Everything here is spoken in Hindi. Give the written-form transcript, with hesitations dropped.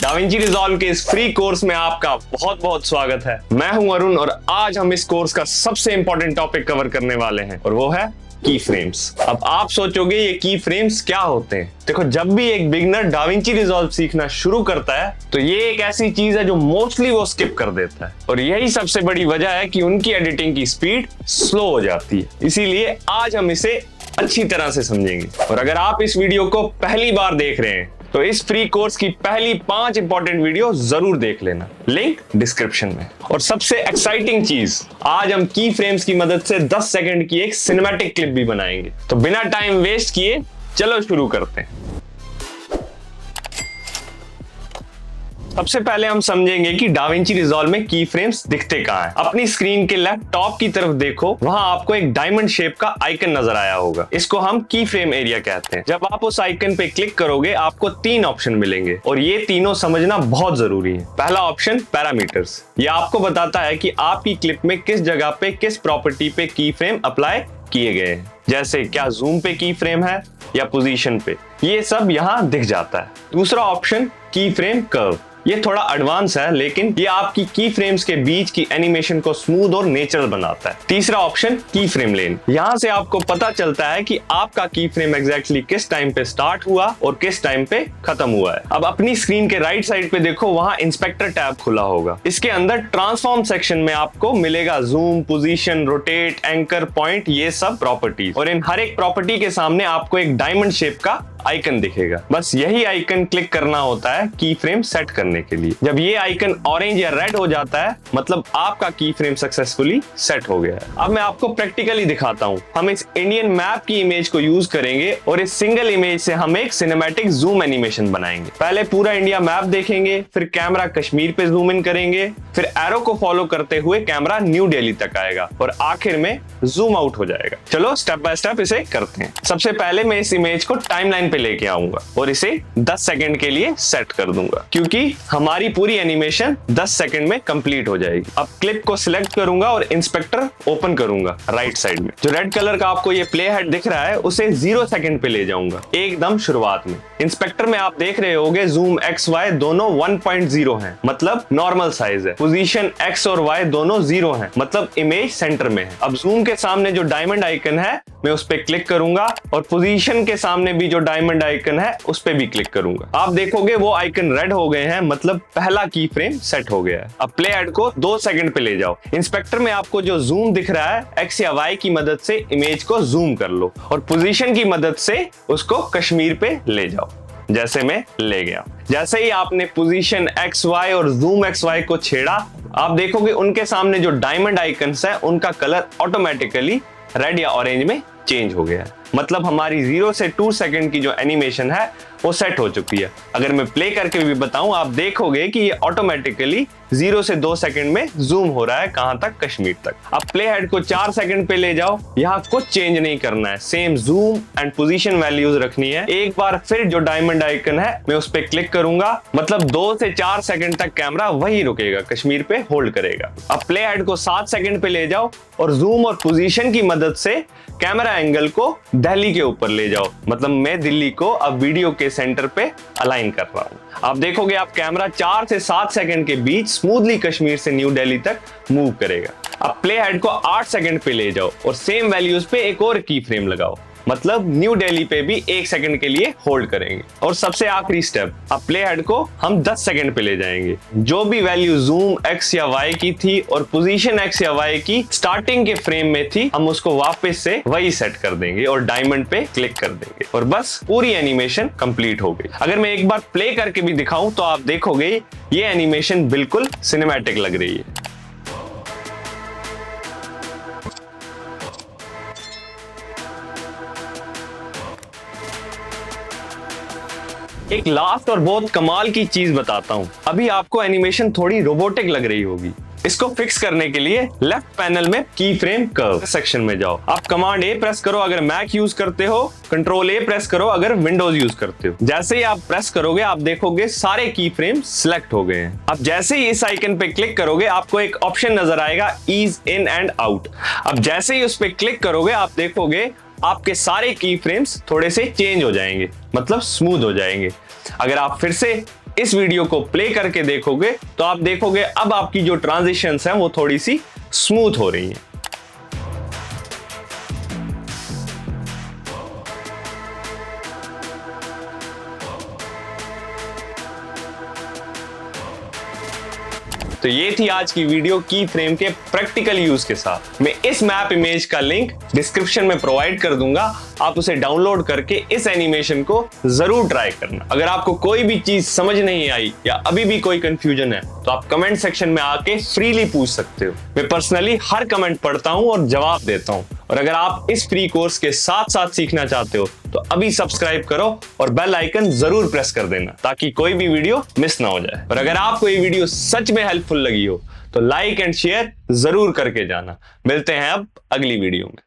डाविंची रिजॉल्व के इस फ्री कोर्स में आपका बहुत बहुत स्वागत है। मैं हूं अरुण और आज हम इस कोर्स का सबसे इंपॉर्टेंट टॉपिक कवर करने वाले हैं और वो है की फ्रेम्स। अब आप सोचोगे ये की फ्रेम्स क्या होते हैं? देखो, जब भी एक बिगिनर डाविंची रिजॉल्व सीखना शुरू करता है तो ये एक ऐसी चीज है जो मोस्टली वो स्किप कर देता है और यही सबसे बड़ी वजह है कि उनकी एडिटिंग की स्पीड स्लो हो जाती है। इसीलिए आज हम इसे अच्छी तरह से समझेंगे और अगर आप इस वीडियो को पहली बार देख रहे हैं तो इस फ्री कोर्स की पहली 5 इंपॉर्टेंट वीडियो जरूर देख लेना, लिंक डिस्क्रिप्शन में। और सबसे एक्साइटिंग चीज, आज हम की फ्रेम्स की मदद से 10 सेकंड की एक सिनेमैटिक क्लिप भी बनाएंगे। तो बिना टाइम वेस्ट किए चलो शुरू करते हैं। सबसे पहले हम समझेंगे कि डाविंची रिजॉल्व में की फ्रेम्स दिखते कहां हैं। अपनी स्क्रीन के लेफ्ट टॉप की तरफ देखो, वहां आपको एक डायमंड शेप का आइकन नजर आया होगा। इसको हम की फ्रेम एरिया कहते हैं। जब आप उस आइकन पे क्लिक करोगे आपको 3 ऑप्शन मिलेंगे और ये तीनों समझना बहुत जरूरी है। पहला ऑप्शन पैरामीटर्स, ये आपको बताता है कि आपकी क्लिप में किस जगह पे किस प्रॉपर्टी पे की फ्रेम अप्लाई किए गए हैं, जैसे क्या जूम पे की फ्रेम है या पोजीशन पे, ये सब यहाँ दिख जाता है। दूसरा ऑप्शन की फ्रेम कर्व, ये थोड़ा एडवांस है लेकिन ये आपकी की फ्रेम्स के बीच की एनिमेशन को स्मूथ और नेचुरल बनाता है। तीसरा ऑप्शन की फ्रेम लेन, यहाँ से आपको पता चलता है कि आपका की फ्रेम एग्जैक्टली किस टाइम पे स्टार्ट हुआ और किस टाइम पे खत्म हुआ है। अब अपनी स्क्रीन के राइट साइड पे देखो, वहां इंस्पेक्टर टैब खुला होगा। इसके अंदर ट्रांसफॉर्म सेक्शन में आपको मिलेगा zoom, position, rotate, anchor point, ये सब प्रॉपर्टीज। और इन हर एक प्रॉपर्टी के सामने आपको एक डायमंड शेप का आइकन दिखेगा। बस यही आइकन क्लिक करना होता है की फ्रेम सेट करने के लिए। जब ये आइकन ऑरेंज या रेड हो जाता है मतलब आपका की फ्रेम सक्सेसफुली सेट हो गया है। अब मैं आपको प्रैक्टिकली दिखाता हूँ। हम इस इंडियन मैप की इमेज को यूज करेंगे और इस सिंगल इमेज से हम एक सिनेमैटिक जूम एनिमेशन बनाएंगे। पहले पूरा इंडिया मैप देखेंगे, फिर कैमरा कश्मीर पे जूम इन करेंगे, फिर एरो को फॉलो करते हुए कैमरा न्यू दिल्ली तक आएगा और आखिर में जूम आउट हो जाएगा। चलो स्टेप बाय स्टेप इसे करते हैं। सबसे पहले मैं इस इमेज को टाइमलाइन पे लेके आऊंगा और इसे 10 सेकंड के लिए सेट कर दूंगा क्योंकि हमारी पूरी एनिमेशन 10 सेकंड में कंप्लीट हो जाएगी। अब क्लिप को सिलेक्ट करूंगा और इंस्पेक्टर ओपन करूंगा राइट साइड में। जो रेड कलर का आपको ये प्ले हेड दिख रहा है उसे 0 सेकंड पे ले जाऊंगा, एकदम शुरुआत में। इंस्पेक्टर में आप देख रहे होगे जूम एक्स वाई दोनों 1.0 हैं, मतलब नॉर्मल साइज है। पोजीशन एक्स और वाई दोनों 0 हैं, मतलब इमेज सेंटर में है। अब जूम के सामने जो डायमंड आइकन है मैं उस पर क्लिक करूंगा और पोजीशन के सामने भी जो डायमंड आइकन है उस पे भी क्लिक करूंगा। आप देखोगे वो आइकन रेड हो गए हैं, मतलब पहला की फ्रेम सेट हो गया है। अब प्ले हेड को 2 सेकंड पे ले जाओ। इंस्पेक्टर में आपको जो जूम दिख रहा है एक्स या वाई की मदद से इमेज को जूम कर लो और पोजीशन की मदद से उसको कश्मीर पे ले जाओ, जैसे मैं ले गया। जैसे ही आपने पोजीशन एक्स वाई और जूम एक्स वाई को छेड़ा, आप देखोगे उनके सामने जो डायमंड आइकन्स है उनका कलर ऑटोमेटिकली रेड या ऑरेंज में चेंज हो गया है। मतलब हमारी 0 से 2 सेकंड की जो एनिमेशन है वो सेट हो चुकी है। अगर मैं प्ले करके भी बताऊं आप देखोगे कि ये ऑटोमेटिकली 0 से 2 सेकंड में जूम हो रहा है, कहां तक? कश्मीर तक। अब प्ले हेड को 4 सेकंड पे ले जाओ, यहाँ कुछ चेंज नहीं करना है, same zoom and position values रखनी है। एक बार फिर जो डायमंड आइकन है मैं उस पर क्लिक करूंगा, मतलब 2 से 4 सेकंड तक कैमरा वही रुकेगा, कश्मीर पे होल्ड करेगा। अब प्ले हेड को 7 सेकंड पे ले जाओ और जूम और पोजीशन की मदद से कैमरा एंगल को दिल्ली के ऊपर ले जाओ, मतलब मैं दिल्ली को अब वीडियो के सेंटर पे अलाइन कर रहा हूं। आप देखोगे आप कैमरा 4 से 7 सेकंड के बीच स्मूथली कश्मीर से न्यू दिल्ली तक मूव करेगा। अब प्ले हेड को 8 सेकंड पे ले जाओ और सेम वैल्यूज पे एक और की फ्रेम लगाओ, मतलब न्यू दिल्ली पे भी 1 सेकंड के लिए होल्ड करेंगे। और सबसे आखिरी स्टेप, अब प्ले हेड को हम 10 सेकंड पे ले जाएंगे। जो भी वैल्यू जूम एक्स या वाई की थी और पोजीशन एक्स या वाई की स्टार्टिंग के फ्रेम में थी, हम उसको वापस से वही सेट कर देंगे और डायमंड पे क्लिक कर देंगे और बस पूरी एनिमेशन कंप्लीट हो गई। अगर मैं एक बार प्ले करके भी दिखाऊं तो आप देखोगे ये एनिमेशन बिल्कुल सिनेमैटिक लग रही है। एक लास्ट और बहुत कमाल की चीज बताता हूं। अभी आपको एनिमेशन थोड़ी रोबोटिक लग रही होगी। इसको फिक्स करने के लिए लेफ्ट पैनल में की फ्रेम कर्व सेक्शन में जाओ। आप कमांड ए प्रेस करो अगर मैक यूज करते हो, कंट्रोल ए प्रेस करो अगर विंडोज यूज करते हो। जैसे ही आप प्रेस करोगे आप देखोगे सारे की फ्रेम सिलेक्ट हो गए हैं। अब जैसे ही इस आइकन पे क्लिक करोगे आपको एक ऑप्शन नजर आएगा ईज इन एंड आउट। अब जैसे ही उस पे क्लिक करोगे आप देखोगे आपके सारे की फ्रेम्स थोड़े से चेंज हो जाएंगे, मतलब स्मूथ हो जाएंगे। अगर आप फिर से इस वीडियो को प्ले करके देखोगे तो आप देखोगे अब आपकी जो ट्रांजिशंस हैं वो थोड़ी सी स्मूथ हो रही है। तो ये थी आज की वीडियो की फ्रेम के प्रैक्टिकल यूज के साथ। मैं इस मैप इमेज का लिंक डिस्क्रिप्शन में प्रोवाइड कर दूंगा, आप उसे डाउनलोड करके इस एनिमेशन को जरूर ट्राई करना। अगर आपको कोई भी चीज समझ नहीं आई या अभी भी कोई कंफ्यूजन है तो आप कमेंट सेक्शन में आके फ्रीली पूछ सकते हो। मैं पर्सनली हर कमेंट पढ़ता हूं और जवाब देता हूं। और अगर आप इस फ्री कोर्स के साथ साथ सीखना चाहते हो तो अभी सब्सक्राइब करो और बेल आइकन जरूर प्रेस कर देना ताकि कोई भी वीडियो मिस ना हो जाए। और अगर आपको ये वीडियो सच में हेल्पफुल लगी हो तो लाइक एंड शेयर जरूर करके जाना। मिलते हैं अब अगली वीडियो में।